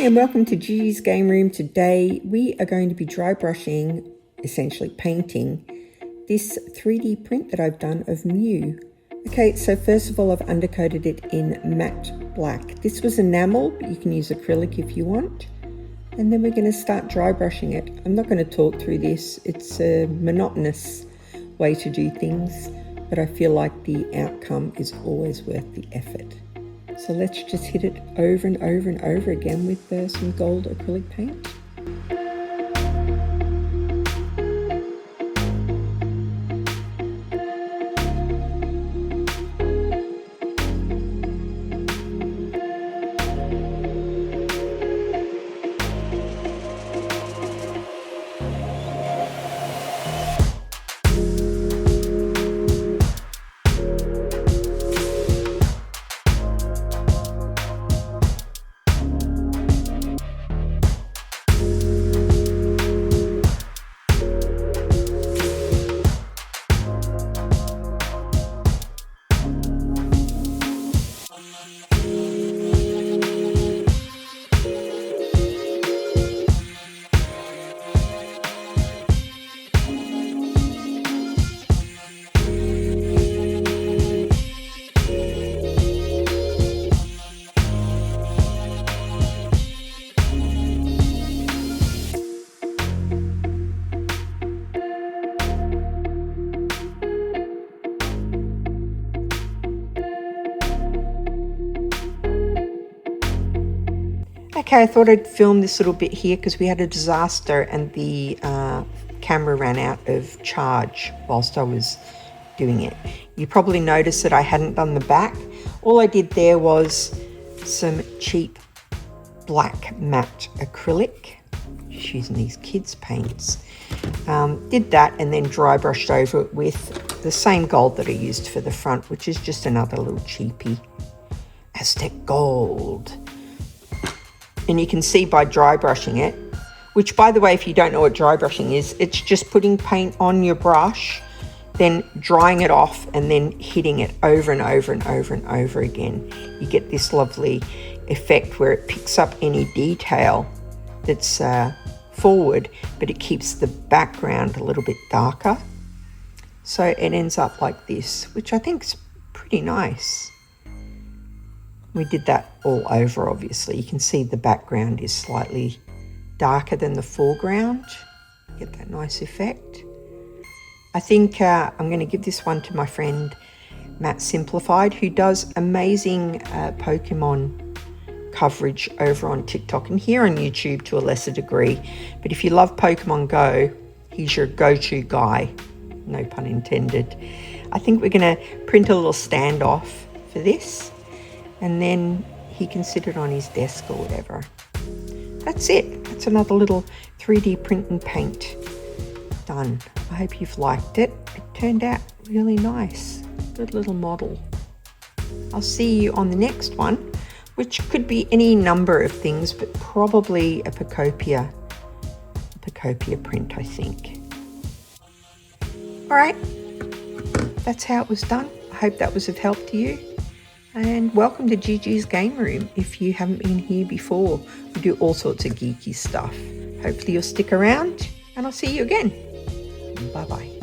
and welcome to Gigi's Game Room. Today we are going to be dry brushing, essentially painting, this 3D print that I've done of Mew. Okay, so first of all I've undercoated it in matte black. This was enamel, but you can use acrylic if you want. And then we're going to start dry brushing it. I'm not going to talk through this. It's a monotonous way to do things, but I feel like the outcome is always worth the effort. So let's just hit it over and over and over again with some gold acrylic paint. Okay, I thought I'd film this little bit here because we had a disaster and the camera ran out of charge whilst I was doing it. You probably noticed that I hadn't done the back. All I did there was some cheap black matte acrylic, just using these kids' paints. Did that and then dry brushed over it with the same gold that I used for the front, which is just another little cheapie, Aztec gold. And you can see by dry brushing it, which by the way, if you don't know what dry brushing is, it's just putting paint on your brush, then drying it off and then hitting it over and over and over and over again. You get this lovely effect where it picks up any detail that's forward, but it keeps the background a little bit darker. So it ends up like this, which I think is pretty nice. We did that all over, obviously. You can see the background is slightly darker than the foreground. Get that nice effect. I think I'm going to give this one to my friend Matt Simplified, who does amazing Pokemon coverage over on TikTok and here on YouTube to a lesser degree. But if you love Pokemon Go, he's your go-to guy. No pun intended. I think we're going to print a little standoff for this. And then he can sit it on his desk or whatever. That's it. That's another little 3D print and paint done. I hope you've liked it. It turned out really nice. Good little model. I'll see you on the next one, which could be any number of things, but probably a Pocopia print, I think. All right. That's how it was done. I hope that was of help to you. And welcome to Gigi's Game Room. If you haven't been here before, we do all sorts of geeky stuff. Hopefully you'll stick around and I'll see you again. Bye-bye.